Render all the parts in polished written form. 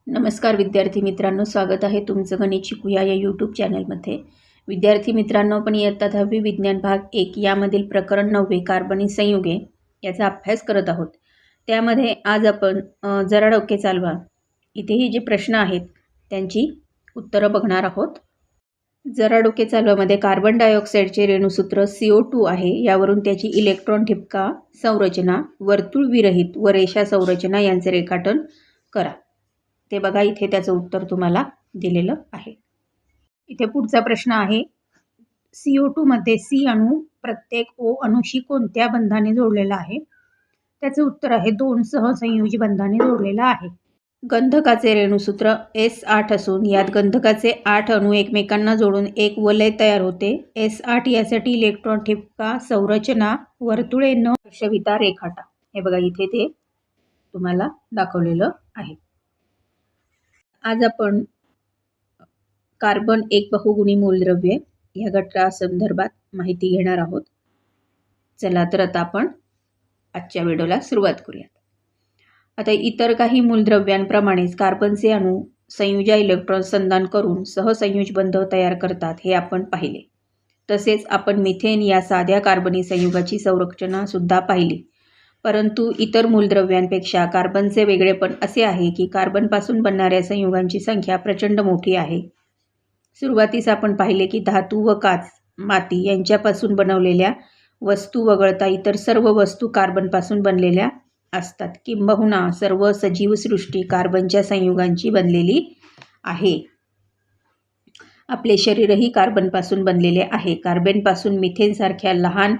नमस्कार विद्यार्थी मित्रांनो, स्वागत आहे तुमचं गणित शिकूया या यूट्यूब चॅनलमध्ये. विद्यार्थी मित्रांनो, आपण इयत्ता 10वी विज्ञान भाग 1 यामधील प्रकरण 9 कार्बनी संयुगे याचा अभ्यास करत आहोत. त्यामध्ये आज आपण जरा डोके चालवा इथेही जे प्रश्न आहेत त्यांची उत्तरं बघणार आहोत. जरा डोके चालवामध्ये कार्बन डायऑक्साईडचे रेणुसूत्र CO2 आहे. यावरून त्याची इलेक्ट्रॉन ठिपका संरचना, वर्तुळ विरहित व रेषा संरचना यांचे रेखाटन करा. ते बघा, इथे त्याचं उत्तर तुम्हाला दिलेलं आहे. इथे पुढचा प्रश्न आहे, CO2 मध्ये C अणू प्रत्येक O अणूशी कोणत्या बंधाने जोडलेला आहे? त्याचं उत्तर आहे 2 सहसंयोजी बंधाने जोडलेला आहे. गंधकाचे रेणुसूत्र S8 असून यात गंधकाचे 8 अणू एकमेकांना जोडून एक वलय तयार होते. S8 यासाठी इलेक्ट्रॉन ठिपका संरचना, वर्तुळे न दर्शविता रेखाटा. हे बघा, इथे ते तुम्हाला दाखवलेलं आहे. आज आपण कार्बन एक बहुगुणी मूलद्रव्य या घटकासंदर्भात माहिती घेणार आहोत. चला तर आता आपण आजच्या व्हिडिओला सुरुवात करूया. आता इतर काही मूलद्रव्यांप्रमाणेच कार्बनचे अणू संयुजा इलेक्ट्रॉन संधान करून सहसंयुज बंध तयार करतात हे आपण पाहिले. तसेच आपण मिथेन या साध्या कार्बनी संयुगाची संरचना सुद्धा पाहिली. परंतु इतर मूलद्रव्यांपेक्षा कार्बनचे वेगळेपण असे आहे की कार्बनपासून बनणाऱ्या संयुगांची संख्या प्रचंड मोठी आहे. सुरुवातीस आपण पाहिले की धातू व काच, माती यांच्यापासून बनवलेल्या वस्तू वगळता इतर सर्व वस्तू कार्बनपासून बनलेल्या असतात. किंबहुना सर्व सजीव सृष्टी कार्बनच्या संयुगांची बनलेली आहे. आपले शरीरही कार्बनपासून बनलेले आहे. कार्बनपासून मिथेनसारख्या लहान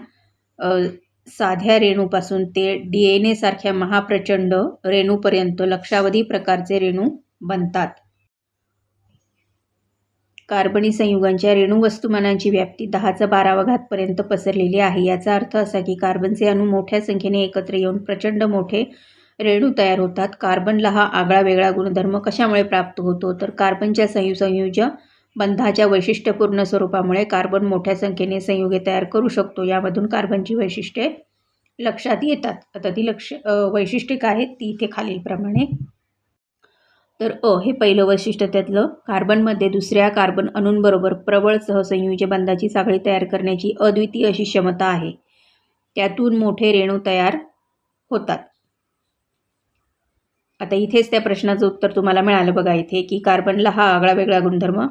साध्या रेणूपासून ते DNA सारख्या महाप्रचंड रेणूपर्यंत लक्षावधी प्रकारचे रेणू बनतात. कार्बनी संयुगांच्या रेणू वस्तुमानांची व्याप्ती 10⁻12 पर्यंत पसरलेली आहे. याचा अर्थ असा की कार्बनचे अणू मोठ्या संख्येने एकत्र येऊन प्रचंड मोठे रेणू तयार होतात. कार्बनला हा आगळा वेगळा गुणधर्म कशामुळे प्राप्त होतो? तर कार्बनच्या संयुज बंधाच्या वैशिष्ट्यपूर्ण स्वरूपामुळे कार्बन मोठ्या संख्येने संयुगे तयार करू शकतो. यामधून कार्बनची वैशिष्ट्ये लक्षात येतात. आता ती वैशिष्ट्ये काय आहेत ती इथे खालीलप्रमाणे. तर हे पहिलं वैशिष्ट्य त्यातलं, कार्बनमध्ये दुसऱ्या कार्बन अणूंबरोबर प्रबळ सहसंयुज बंधाची साखळी तयार करण्याची अद्वितीय अशी क्षमता आहे. त्यातून मोठे रेणू तयार होतात. आता इथेच त्या प्रश्नाचं उत्तर तुम्हाला मिळालं बघा इथे की कार्बनला हा आगळा वेगळा गुणधर्म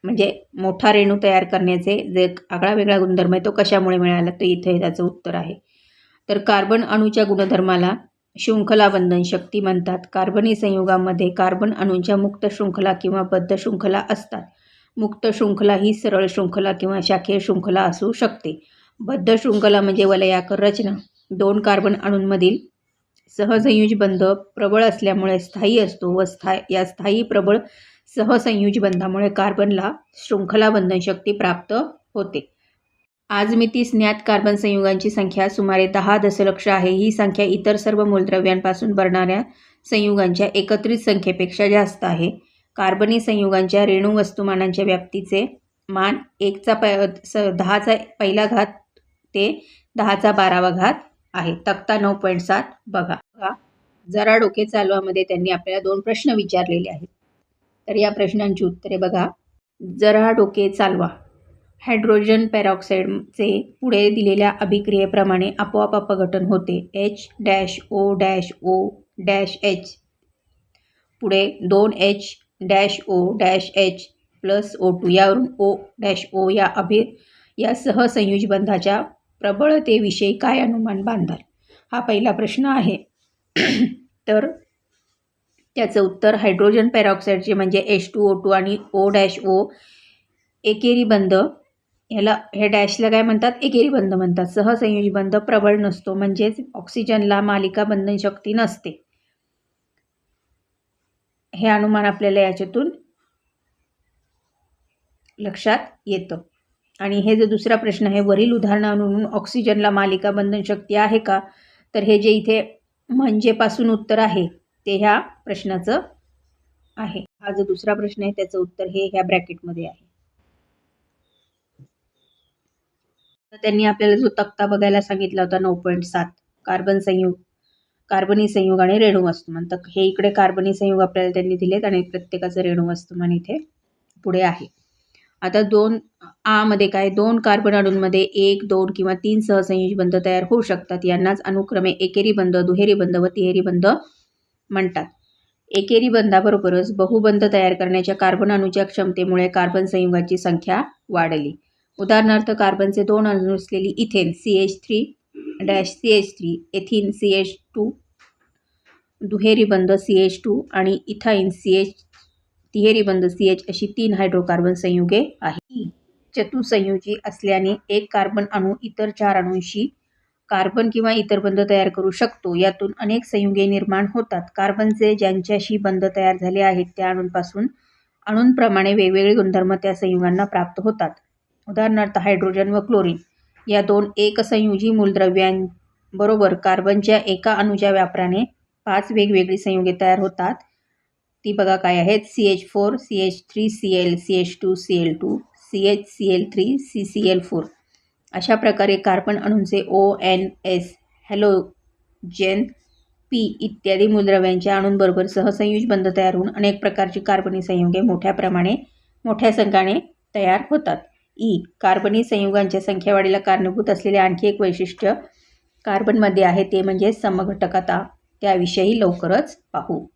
म्हणजे मोठा रेणू तयार करण्याचे जे आगळा वेगळा गुणधर्म आहे तो कशामुळे मिळाला, तर इथे त्याचं उत्तर आहे. तर कार्बन अणूच्या गुणधर्माला शृंखला बंधन शक्ती म्हणतात. कार्बनी संयुगामध्ये कार्बन अणूंच्या मुक्त शृंखला किंवा बद्ध शृंखला असतात. मुक्त शृंखला ही सरळ शृंखला किंवा शाखीय शृंखला असू शकते. बद्ध शृंखला म्हणजे वलयाकार रचना. 2 कार्बन अणूंमधील सहसंयुज बंध प्रबळ असल्यामुळे स्थायी असतो व या स्थायी प्रबळ सहसंयुज बंधामुळे कार्बनला शृंखला बंधन शक्ती प्राप्त होते. आजमितीस ज्ञात कार्बन संयुगांची संख्या सुमारे 10 दशलक्ष आहे. ही संख्या इतर सर्व मूलद्रव्यांपासून बनणाऱ्या संयुगांच्या एकत्रित संख्येपेक्षा जास्त आहे. कार्बनी संयुगांच्या रेणू वस्तुमानांच्या व्याप्तीचे मान 10⁻1 ते 10⁻12 आहे. तक्ता 9.7 बघा. जरा डोके चालवामध्ये त्यांनी आपल्याला 2 प्रश्न विचारलेले आहेत. तर या प्रश्नांची उत्तरे बघा. जरा डोके चालवा. हायड्रोजन पेरॉक्साईडचे पुढे दिलेल्या अभिक्रियेप्रमाणे आपोआप अपघटन होते. H-O-O-H पुढे 2H-O-H + O2 यावरून O-O या सहसंयुज बंधाच्या प्रबळतेविषयी काय अनुमान बांधाल? हा पहिला प्रश्न आहे. तर त्याचं उत्तर हायड्रोजन पेरॉक्साईडचे म्हणजे H2O2 आणि O-O एकेरी बंध, हे डॅशला काय म्हणतात? एकेरी बंध म्हणतात. सहसंयुज बंध प्रबळ नसतो म्हणजेच ऑक्सिजनला मालिका बंधन शक्ती नसते. हे अनुमान आपल्याला याच्यातून लक्षात येतं. आणि हे जो दुसरा प्रश्न आहे, वरील उदाहरणावरून ऑक्सिजनला मालिका बंधन शक्ती आहे का? तर हे जे इथे म्हणजेपासून उत्तर आहे ते ह्या प्रश्नाचं आहे. हा जो दुसरा प्रश्न आहे त्याचं उत्तर हे ह्या ब्रॅकेटमध्ये आहे. त्यांनी आपल्याला जो तक्ता बघायला सांगितला होता 9.7 कार्बन संयुग कार्बनी संयुग आणि रेणू वस्तुमान. तर हे इकडे कार्बनी संयुग आपल्याला त्यांनी दिलेत आणि प्रत्येकाचं रेणू वस्तुमान इथे पुढे आहे. आता 2 मध्ये काय, 2 कार्बन अणूंमध्ये 1, 2 किंवा 3 सहसंयोजी बंध तयार होऊ शकतात. यांनाच अनुक्रमे एकेरी बंध, दुहेरी बंध व तिहेरी बंध म्हणतात. एकेरी बंधाबरोबरच बहुबंध तयार करण्याच्या कार्बन अणूच्या क्षमतेमुळे कार्बन संयुगाची संख्या वाढली. उदाहरणार्थ कार्बनचे 2 अणू असलेली इथेन CH3-CH3, एथिन CH2, दुहेरी बंध CH2 आणि इथाईन CH, तिहेरी बंध CH अशी 3 हायड्रोकार्बन संयुगे आहेत. चतुसंयोजी असल्याने एक कार्बन अणू इतर 4 अणूंशी कार्बन किंवा इतर बंध तयार करू शकतो. यातून अनेक संयुगे निर्माण होतात. कार्बनचे ज्यांच्याशी बंध तयार झाले आहेत त्या अणूंपासून अणूंप्रमाणे वेगवेगळे गुणधर्म त्या संयुगांना प्राप्त होतात. उदाहरणार्थ हायड्रोजन व क्लोरीन या 2 एकसंयोजी मूलद्रव्यांबरोबर कार्बनच्या एका अणूच्या व्यापाराने 5 वेगवेगळी संयुगे तयार होतात. ती बघा काय आहेत: CH4, CH3Cl, CH2Cl2, CHCl3, CCl4. अशा प्रकारे कार्बन अणूंचे ONS, हॅलोजेन, P इत्यादी मूलद्रव्यांच्या अणूंबरोबर सहसंयोजी बंध तयार होऊन अनेक प्रकारची कार्बनी संयुगे मोठ्या संख्येने तयार होतात. कार्बनी संयुगांच्या संख्यावाढीला कारणीभूत असलेले आणखी एक वैशिष्ट्य कार्बनमध्ये आहे ते म्हणजे समघटकता. त्याविषयी लवकरच पाहू.